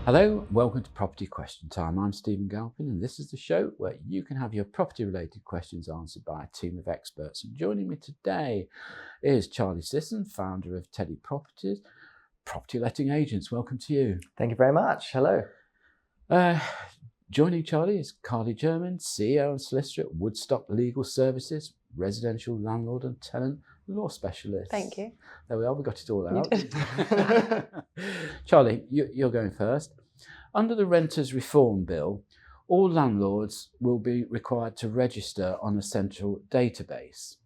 Hello, welcome to Property Question Time. I'm Stephen Galpin, and this is the show where you can have your property-related questions answered by a team of experts. And joining me today is Charlie Syson, founder of Teddy Properties, property letting agents. Welcome to you. Thank you very much. Hello. Joining Charlie is Carly Jermyn, CEO and solicitor at Woodstock Legal Services, residential landlord and tenant law specialist. Thank you. There we are, we got it all You out. did. Charlie, you're going first. Under the Renters Reform Bill, all landlords will be required to register on a central database.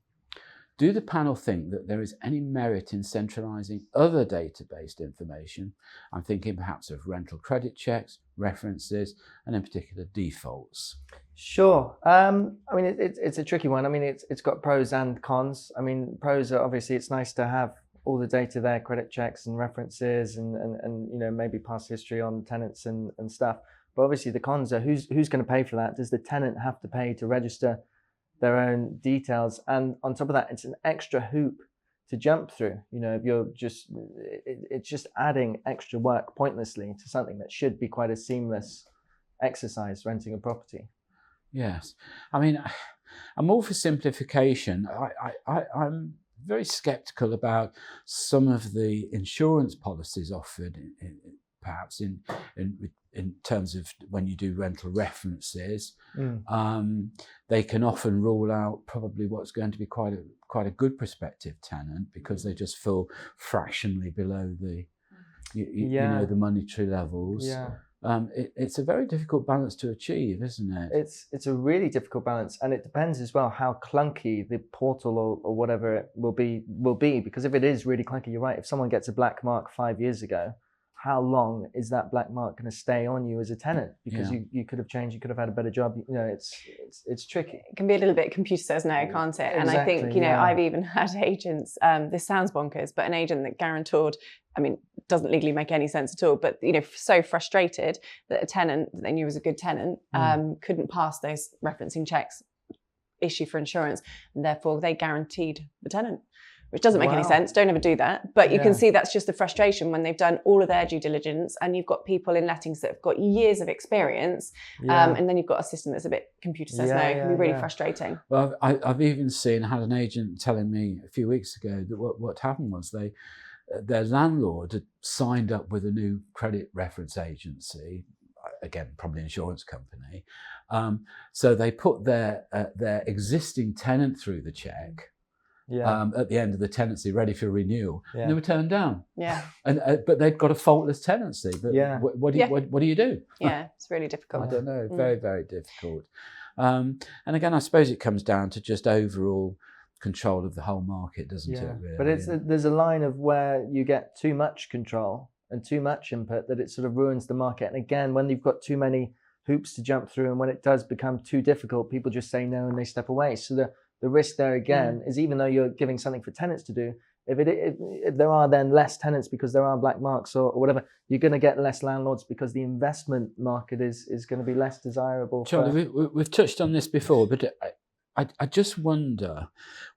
Do the panel think that there is any merit in centralising other data-based information? I'm thinking perhaps of rental credit checks, references, and in particular defaults. Sure. I mean, it's a tricky one. I mean, it's got pros and cons. I mean, pros are obviously it's nice to have all the data there, credit checks and references and you know, maybe past history on tenants and stuff. But obviously the cons are who's going to pay for that? Does the tenant have to pay to register their own details? And on top of that, it's an extra hoop to jump through. You know, if you're just, it's just adding extra work pointlessly to something that should be quite a seamless exercise, renting a property. Yes. I mean, I'm all for simplification. I'm very sceptical about some of the insurance policies offered, perhaps in terms of when you do rental references. They can often rule out probably what's going to be quite a good prospective tenant because they just fall fractionally below the you know, the monetary levels. Yeah. It's a very difficult balance to achieve, isn't it? It's a really difficult balance, and it depends as well how clunky the portal or whatever it will be. Because if it is really clunky, you're right. If someone gets a black mark 5 years ago, how long is that black mark going to stay on you as a tenant? Because you could have changed, you could have had a better job. You know, it's tricky. It can be a little bit computer says no, can't it? And I think, you know, I've even had agents, this sounds bonkers, but an agent that guarantored, I mean, doesn't legally make any sense at all, but, you know, so frustrated that a tenant that they knew was a good tenant couldn't pass those referencing checks issue for insurance, and therefore they guaranteed the tenant. Which doesn't make any sense. Don't ever do that. But you can see that's just the frustration when they've done all of their due diligence and you've got people in lettings that have got years of experience and then you've got a system that's a bit computer says no. It can be really frustrating. Well, I've even had an agent telling me a few weeks ago that what happened was their landlord had signed up with a new credit reference agency, again, probably an insurance company. So they put their existing tenant through the check. At the end of the tenancy, ready for renewal, and they were turned down. But they've got a faultless tenancy. But what do you do? Yeah, it's really difficult. I don't know. Very, very difficult. And again, I suppose it comes down to just overall control of the whole market, doesn't it? Really? But there's a line of where you get too much control and too much input that it sort of ruins the market. And again, when you've got too many hoops to jump through, and when it does become too difficult, people just say no and they step away. So the risk there again is, even though you're giving something for tenants to do, if there are then less tenants because there are black marks or whatever, you're going to get less landlords because the investment market is going to be less desirable. Charlie, we've touched on this before, but I just wonder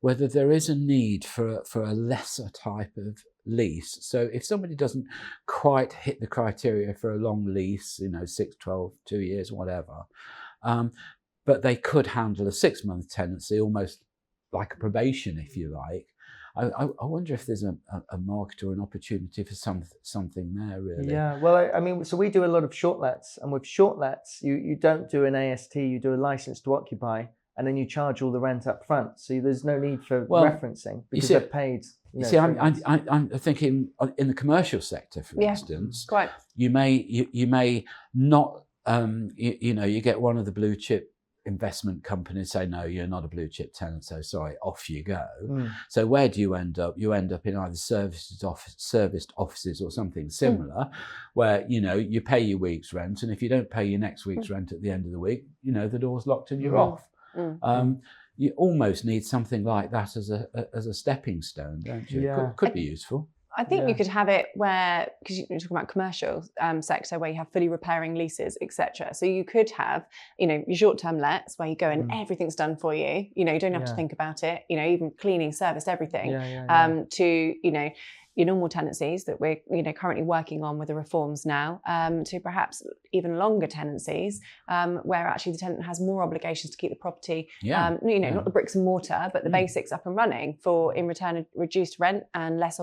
whether there is a need for a lesser type of lease. So if somebody doesn't quite hit the criteria for a long lease, you know, 6, 12, 2 years, whatever, but they could handle a 6-month tenancy, almost like a probation, if you like. I wonder if there's a market or an opportunity for something there, really. Yeah, well, I mean, so we do a lot of short lets, and with short lets, you don't do an AST, you do a license to occupy, and then you charge all the rent up front. So there's no need for referencing because they're paid. You see, I'm thinking in the commercial sector, for instance, you may not, you get one of the blue chip investment companies say, no, you're not a blue chip tenant, so sorry, off you go. So where do you end up? You end up in either serviced offices or something similar, where, you know, you pay your week's rent, and if you don't pay your next week's rent at the end of the week, you know, the door's locked and you're off. You almost need something like that as a stepping stone, don't you? Could be useful. I think you could have it where, because you're talking about commercial sector where you have fully repairing leases, etc. So you could have, you know, your short-term lets where you go and everything's done for you. You know, you don't have to think about it. You know, even cleaning, service, everything. To, you know, your normal tenancies that we're currently working on with the reforms now, to perhaps even longer tenancies, where actually the tenant has more obligations to keep the property, not the bricks and mortar, but the basics up and running, for in return reduced rent and less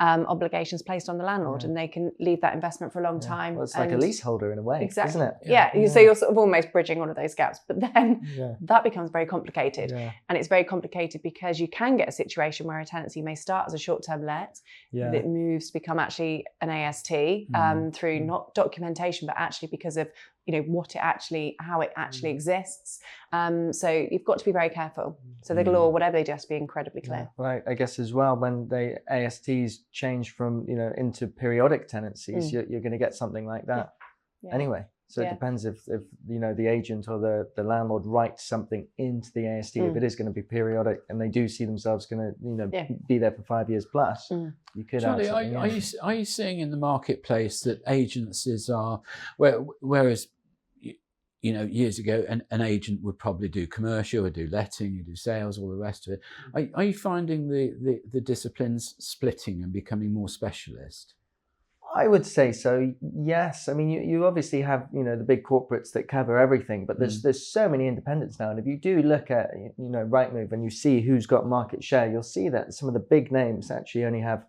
obligations placed on the landlord, and they can leave that investment for a long time. Well, it's like a leaseholder in a way, exactly, isn't it? Yeah. So you're sort of almost bridging all of those gaps, but then that becomes very complicated, and it's very complicated because you can get a situation where a tenancy may start as a short-term let, that it moves to become actually an AST through not documentation, but actually because of how it actually exists. So you've got to be very careful. So the law, whatever they do, has to be incredibly clear. Right. I guess as well, when the ASTs change from into periodic tenancies, you're going to get something like that anyway. So it depends if the agent or the landlord writes something into the AST. If it is going to be periodic and they do see themselves going to be there for 5 years plus, you could. Charlie, are you seeing in the marketplace that agencies are whereas years ago an agent would probably do commercial or do letting or do sales, all the rest of it. Are you finding the disciplines splitting and becoming more specialist? I would say so, yes. I mean, you obviously have, the big corporates that cover everything, but there's so many independents now. And if you do look at, Rightmove and you see who's got market share, you'll see that some of the big names actually only have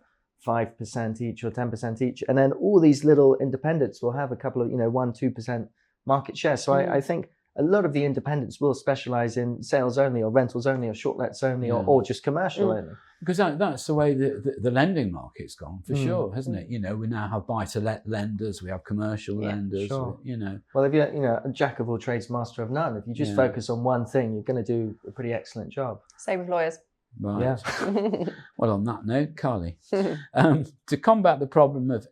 5% each or 10% each. And then all these little independents will have a couple of, 1-2% market share. So I think a lot of the independents will specialize in sales only or rentals only or short lets only or just commercial only. Because that's the way the lending market's gone, for sure, hasn't it? We now have buy-to-let lenders, we have commercial lenders, sure. Well, if you're, a jack of all trades, master of none, if you just focus on one thing, you're going to do a pretty excellent job. Same with lawyers. Right. Yeah. Well, on that note, Carly, to combat the problem of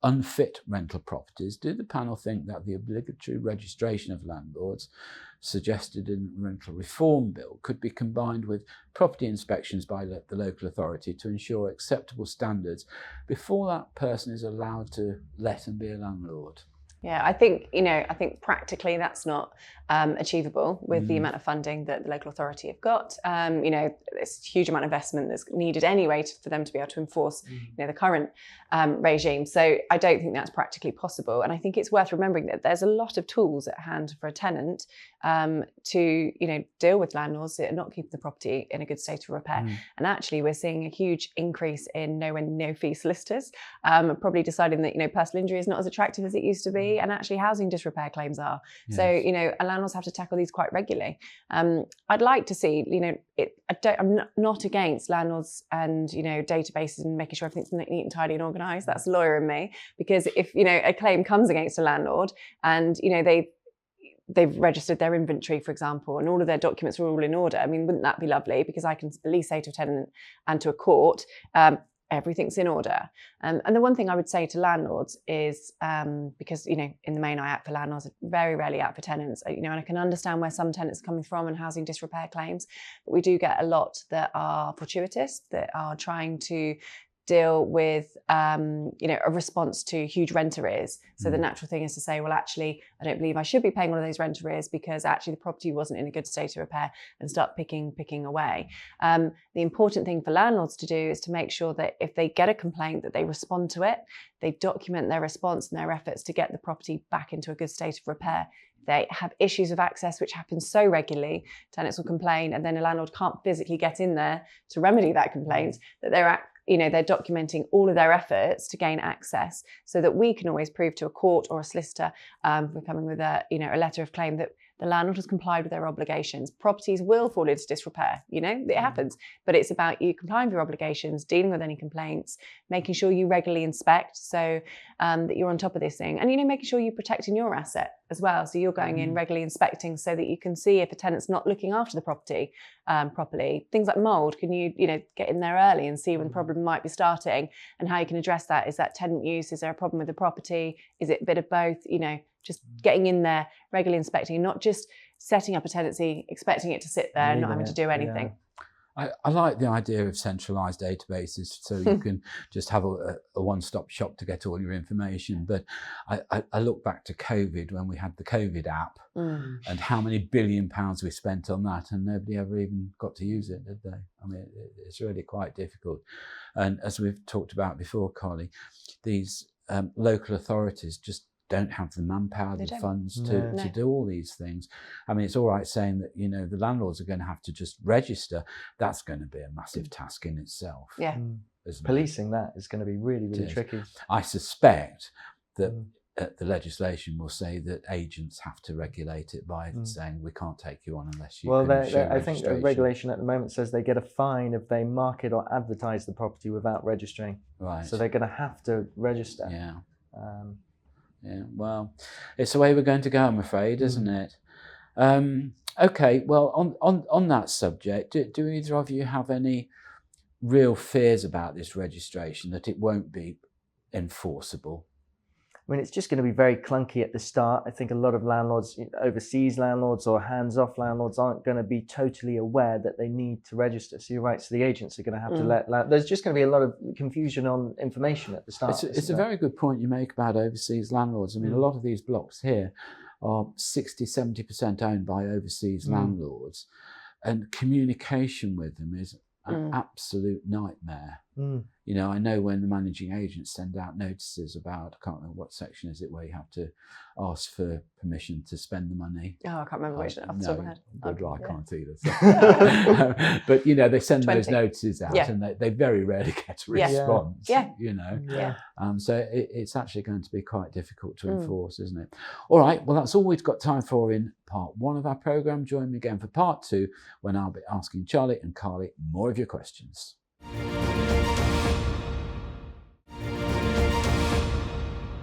unfit rental properties, do the panel think that the obligatory registration of landlords suggested in the rental reform bill could be combined with property inspections by the local authority to ensure acceptable standards before that person is allowed to let and be a landlord? Yeah, I think practically that's not achievable with the amount of funding that the local authority have got. There's a huge amount of investment that's needed anyway for them to be able to enforce the current regime. So I don't think that's practically possible. And I think it's worth remembering that there's a lot of tools at hand for a tenant to deal with landlords that are not keeping the property in a good state of repair. And actually we're seeing a huge increase in no fee solicitors, probably deciding that personal injury is not as attractive as it used to be, and actually housing disrepair claims are. Yes. So landlords have to tackle these quite regularly. I'd like to see I'm not against landlords and databases and making sure everything's neat and tidy and organised. That's the lawyer in me, because if a claim comes against a landlord and they've registered their inventory, for example, and all of their documents are all in order, I mean, wouldn't that be lovely? Because I can at least say to a tenant and to a court, everything's in order. And the one thing I would say to landlords is, because, in the main I act for landlords, I very rarely act for tenants, and I can understand where some tenants are coming from and housing disrepair claims, but we do get a lot that are fortuitous, that are trying to deal with, a response to huge rent arrears. So the natural thing is to say, well, actually, I don't believe I should be paying all of those rent arrears because actually the property wasn't in a good state of repair, and start picking away. The important thing for landlords to do is to make sure that if they get a complaint, that they respond to it, they document their response and their efforts to get the property back into a good state of repair. They have issues of access, which happens so regularly. Tenants will complain, and then a landlord can't physically get in there to remedy that complaint, that they're documenting all of their efforts to gain access, so that we can always prove to a court or a solicitor, we're coming with a letter of claim that the landlord has complied with their obligations. Properties will fall into disrepair, it happens, but it's about you complying with your obligations, dealing with any complaints, making sure you regularly inspect so that you're on top of this thing, and making sure you're protecting your asset as well. So you're going in regularly inspecting so that you can see if a tenant's not looking after the property properly. Things like mold, can you get in there early and see when the problem might be starting, and how you can address that? Is that tenant use? Is there a problem with the property? Is it a bit of both? Just getting in there, regularly inspecting, not just setting up a tenancy, expecting it to sit there and not having to do anything. I like the idea of centralized databases, so you can just have a one-stop shop to get all your information. But I look back to COVID, when we had the COVID app, and how many £billion we spent on that, and nobody ever even got to use it, did they? I mean, it's really quite difficult. And as we've talked about before, Carly, these local authorities just don't have the manpower, the funds to do all these things. I mean, it's all right saying that, you know, the landlords are going to have to just register. That's going to be a massive task in itself. Yeah. Policing that is going to be really, really tricky. I suspect that the legislation will say that agents have to regulate it by saying we can't take you on unless you can show I think the regulation at the moment says they get a fine if they market or advertise the property without registering. Right. So they're going to have to register. Yeah. Yeah, well, it's the way we're going to go, I'm afraid, isn't it? Okay, well, on that subject, do either of you have any real fears about this registration, that it won't be enforceable? I mean, it's just going to be very clunky at the start. I think a lot of landlords, overseas landlords or hands-off landlords, aren't going to be totally aware that they need to register. So you're right, so the agents are going to have to there's just going to be a lot of confusion on information at the start. It's a very good point you make about overseas landlords. I mean, a lot of these blocks here are 60-70% owned by overseas landlords, and communication with them is an absolute nightmare. You know, I know when the managing agents send out notices about, I can't remember what section is it, where you have to ask for permission to spend the money. Oh, I can't remember which off the top of my head. I can't either. But, you know, they send 20. Those notices out and they very rarely get a response, you know. So it's actually going to be quite difficult to enforce, isn't it? All right, well, that's all we've got time for in part 1 of our programme. Join me again for part 2, when I'll be asking Charlie and Carly more of your questions.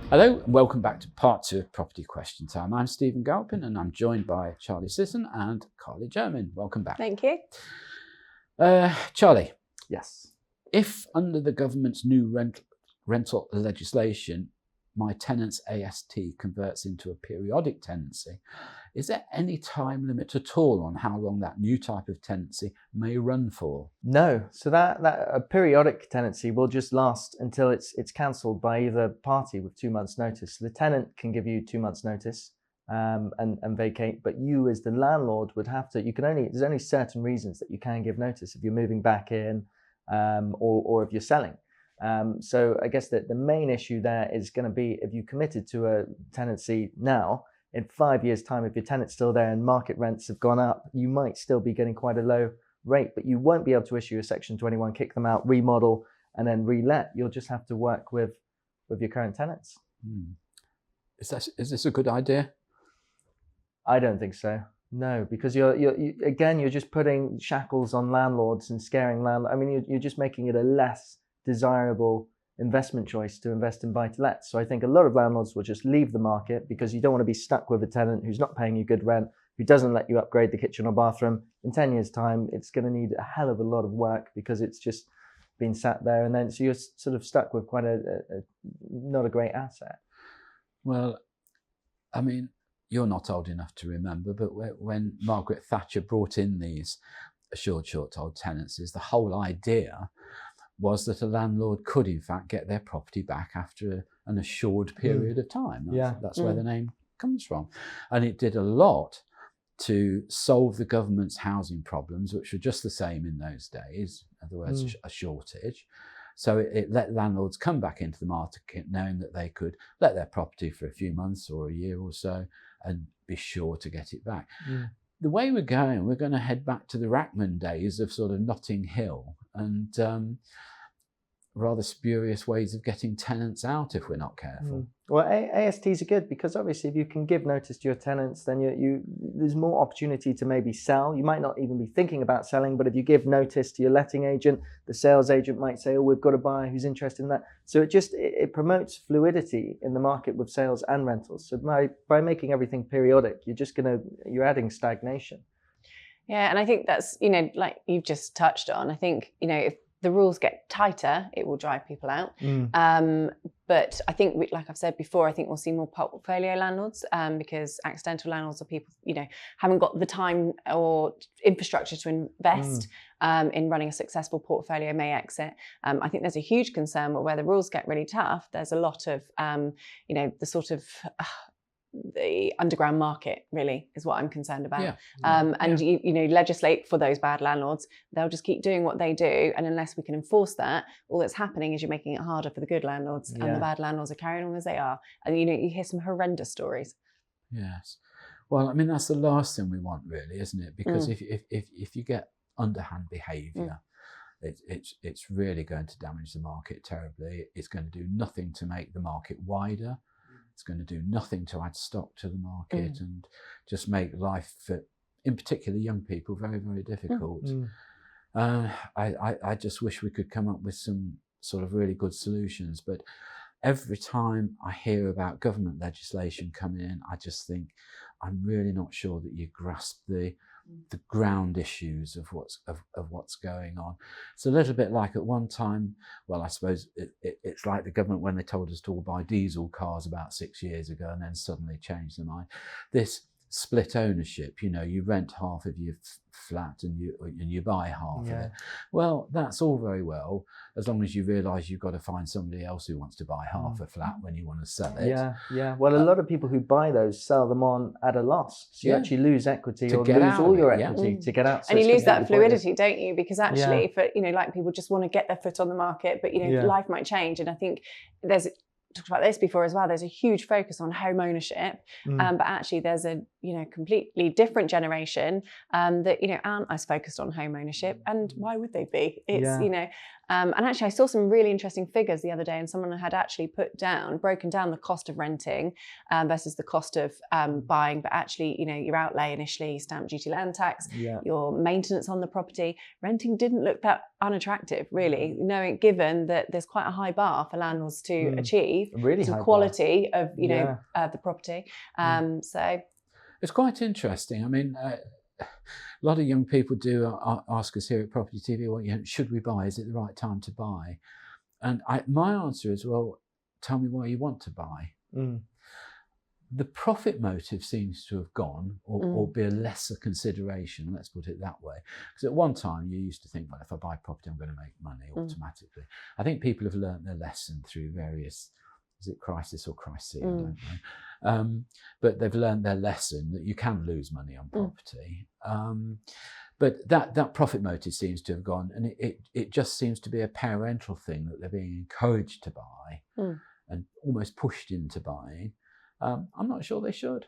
Hello and welcome back to part 2 of Property Question Time. I'm Stephen Galpin and I'm joined by Charlie Syson and Carly Jermyn. Welcome back. Thank you. Charlie. Yes. If under the government's new rental legislation, my tenant's AST converts into a periodic tenancy, is there any time limit at all on how long that new type of tenancy may run for? No. So that a periodic tenancy will just last until it's cancelled by either party with 2 months' notice. So the tenant can give you 2 months' notice and vacate, but you as the landlord would have to. There's only certain reasons that you can give notice: if you're moving back in, or if you're selling. So I guess that the main issue there is going to be, if you committed to a tenancy now, in 5 years' time, if your tenant's still there and market rents have gone up, you might still be getting quite a low rate, but you won't be able to issue a Section 21, kick them out, remodel, and then relet. You'll just have to work with your current tenants. Is this a good idea? I don't think so. No, because you're just putting shackles on landlords and scaring landlords. I mean, you're just making it a less desirable investment choice to invest in buy-to-let. So I think a lot of landlords will just leave the market, because you don't want to be stuck with a tenant who's not paying you good rent, who doesn't let you upgrade the kitchen or bathroom. In 10 years' time, it's going to need a hell of a lot of work, because it's just been sat there, and then so you're sort of stuck with quite a not a great asset. Well, I mean, you're not old enough to remember, but when Margaret Thatcher brought in these assured short-hold tenancies, the whole idea was that a landlord could in fact get their property back after an assured period of time. That's where the name comes from. And it did a lot to solve the government's housing problems, which were just the same in those days, in other words, a shortage. So it let landlords come back into the market knowing that they could let their property for a few months or a year or so and be sure to get it back. The way we're going to head back to the Rackman days of sort of Notting Hill and rather spurious ways of getting tenants out if we're not careful. Well, ASTs are good, because obviously if you can give notice to your tenants, then there's more opportunity to maybe sell. You might not even be thinking about selling, but if you give notice to your letting agent, the sales agent might say, oh, we've got a buyer who's interested in that. So it promotes fluidity in the market with sales and rentals. So by making everything periodic, you're adding stagnation. Yeah, and I think that's, like you've just touched on, I think, if the rules get tighter, it will drive people out. But I think, like I've said before, I think we'll see more portfolio landlords because accidental landlords are people, haven't got the time or infrastructure to invest in running a successful portfolio, may exit. I think there's a huge concern where the rules get really tough. There's a lot of, the sort of the underground market really is what I'm concerned about. You legislate for those bad landlords, they'll just keep doing what they do, and unless we can enforce that, all that's happening is you're making it harder for the good landlords, and the bad landlords are carrying on as they are, and you hear some horrendous stories. Yes, well, I mean, that's the last thing we want really, isn't it? Because if you get underhand behaviour, it's really going to damage the market terribly. It's going to do nothing to make the market wider. It's going to do nothing to add stock to the market and just make life for, in particular, young people very, very difficult. I just wish we could come up with some sort of really good solutions. But every time I hear about government legislation coming in, I just think I'm really not sure that you grasp the ground issues of what's going on. It's a little bit like at one time, well, I suppose it's like the government when they told us to all buy diesel cars about 6 years ago and then suddenly changed their mind. This split ownership, you rent half of your flat and you buy half of it. Well, that's all very well as long as you realise you've got to find somebody else who wants to buy half a flat when you want to sell it. Well, a lot of people who buy those sell them on at a loss, so you actually lose equity or lose all your equity to get out. So and you lose that fluidity, don't you? Because actually, for like people just want to get their foot on the market, but life might change, and I think there's talked about this before as well. There's a huge focus on home ownership, but actually there's a completely different generation that aren't as focused on home ownership. And why would they be? It's and actually I saw some really interesting figures the other day, and someone had actually broken down the cost of renting versus the cost of buying. But actually, your outlay initially, stamp duty, land tax, your maintenance on the property, renting didn't look that unattractive, really. Given that there's quite a high bar for landlords to achieve, really the quality of the property. So it's quite interesting. I mean, a lot of young people do ask us here at Property TV, well, should we buy? Is it the right time to buy? And my answer is, well, tell me why you want to buy. The profit motive seems to have gone, or be a lesser consideration, let's put it that way. Because at one time you used to think, well, if I buy property, I'm going to make money automatically. I think people have learned their lesson through various, is it crisis or crisis? I don't know. But they've learned their lesson that you can lose money on property. But that profit motive seems to have gone, and it just seems to be a parental thing that they're being encouraged to buy and almost pushed into buying. I'm not sure they should.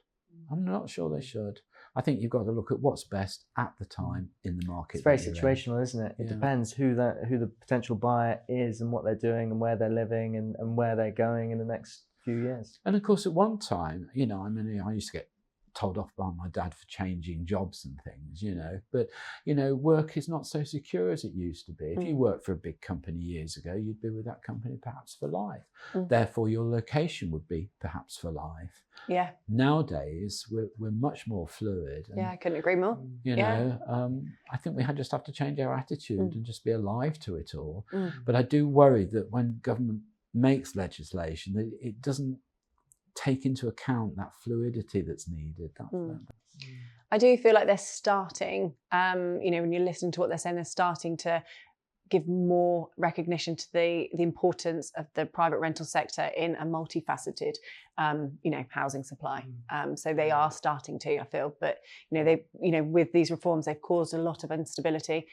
I think you've got to look at what's best at the time in the market. It's very situational, isn't it? It depends who the potential buyer is and what they're doing and where they're living and where they're going in the next few years. And of course, at one time, I used to get told off by my dad for changing jobs and things, but work is not so secure as it used to be. If you worked for a big company years ago, you'd be with that company perhaps for life. Therefore your location would be perhaps for life. Nowadays we're much more fluid, and, I couldn't agree more. I think we just have to change our attitude and just be alive to it all. But I do worry that when government makes legislation, that it doesn't take into account that fluidity that's needed. I do feel like they're starting, when you listen to what they're saying, they're starting to give more recognition to the importance of the private rental sector in a multifaceted, housing supply. So they are starting to, I feel, but with these reforms, they've caused a lot of instability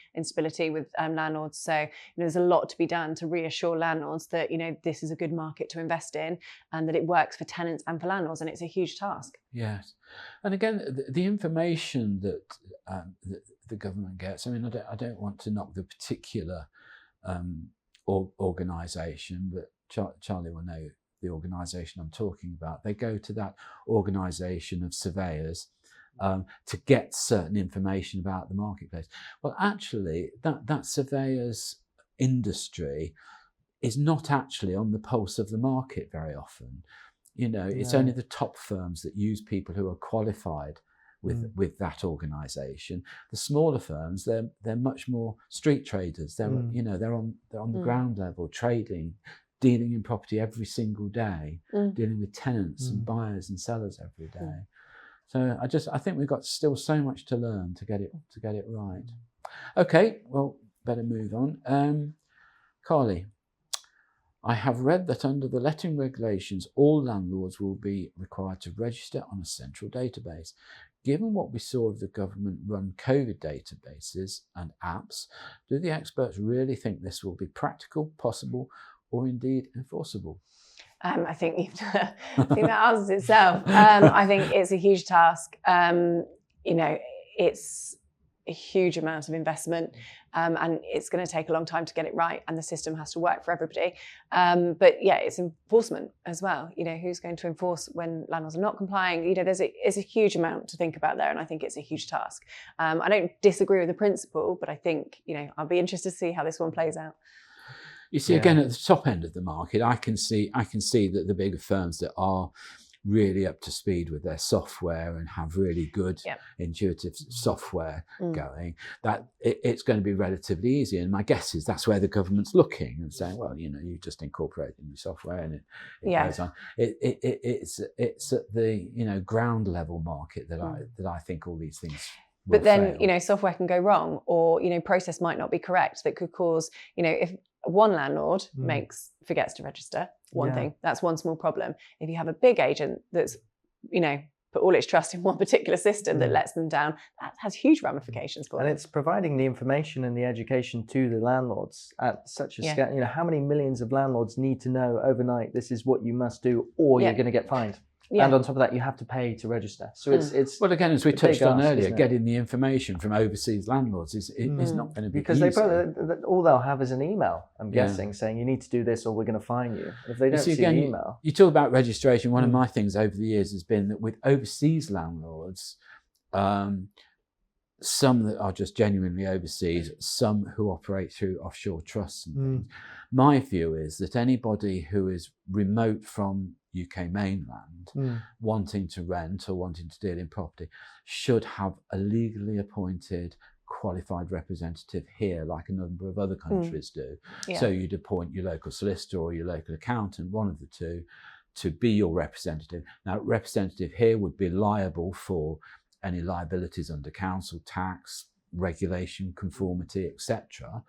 with landlords. So there's a lot to be done to reassure landlords that this is a good market to invest in, and that it works for tenants and for landlords, and it's a huge task. Yes, and again, the information that the government gets. I mean, I don't want to knock the particular organisation, but Charlie will know the organisation I'm talking about. They go to that organisation of surveyors to get certain information about the marketplace. Well, actually, that surveyors industry is not actually on the pulse of the market very often. It's only the top firms that use people who are qualified with that organisation. The smaller firms, they're much more street traders. They're they're on the ground level, trading, dealing in property every single day, dealing with tenants and buyers and sellers every day. So I think we've got still so much to learn to get it right. Okay, well, better move on. Carly, I have read that under the letting regulations, all landlords will be required to register on a central database. Given what we saw of the government-run COVID databases and apps, do the experts really think this will be practical, possible, or indeed enforceable? I think that answers itself. I think it's a huge task. It's a huge amount of investment, and it's going to take a long time to get it right, and the system has to work for everybody. But yeah, it's enforcement as well. Who's going to enforce when landlords are not complying? There's a huge amount to think about there, and I think it's a huge task. I don't disagree with the principle, but I think I'll be interested to see how this one plays out. You see, again, at the top end of the market, I can see that the bigger firms that are really up to speed with their software and have really good intuitive software going, that it's going to be relatively easy. And my guess is that's where the government's looking and saying, well, you just incorporate the new software and it goes on. It's at the ground level market that I think all these things. But then software can go wrong, or process might not be correct. That could cause if one landlord forgets to register one thing, that's one small problem. If you have a big agent that's put all its trust in one particular system that lets them down, that has huge ramifications for them. And it's providing the information and the education to the landlords at such a scale. How many millions of landlords need to know overnight this is what you must do, or you're going to not get fined. And on top of that, you have to pay to register. So it's well, again, as we touched on earlier, getting the information from overseas landlords is not going to be because easy. All they'll have is an email, I'm guessing, saying you need to do this or we're going to fine you. If they don't see the email. You talk about registration. One of my things over the years has been that with overseas landlords, some that are just genuinely overseas, some who operate through offshore trusts and things. My view is that anybody who is remote from UK mainland, wanting to rent or wanting to deal in property, should have a legally appointed qualified representative here, like a number of other countries do. So you'd appoint your local solicitor or your local accountant, one of the two, to be your representative. Now, representative here would be liable for any liabilities under council tax, regulation, conformity, etc.,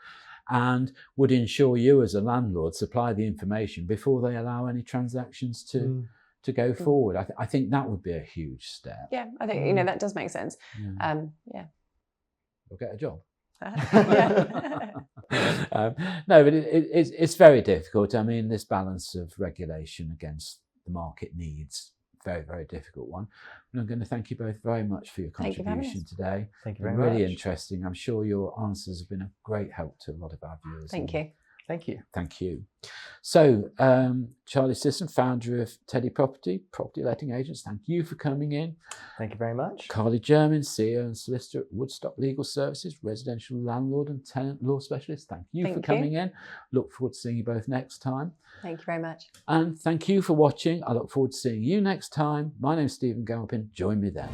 and would ensure you as a landlord supply the information before they allow any transactions to go forward. I think that would be a huge step. Yeah, I think that does make sense. We'll get a job. No, but it's very difficult. I mean, this balance of regulation against the market needs, very, very difficult one. And I'm going to thank you both very much for your contribution today. Thank you very much. Really interesting. I'm sure your answers have been a great help to a lot of our viewers. Thank you. Thank you. Thank you. So, Charlie Syson, founder of Teddy Property letting agents, thank you for coming in. Thank you very much. Carly Jermyn, CEO and solicitor at Woodstock Legal Services, residential landlord and tenant law specialist. Thank you for coming in. Look forward to seeing you both next time. Thank you very much. And thank you for watching. I look forward to seeing you next time. My name's Stephen Galpin. Join me then.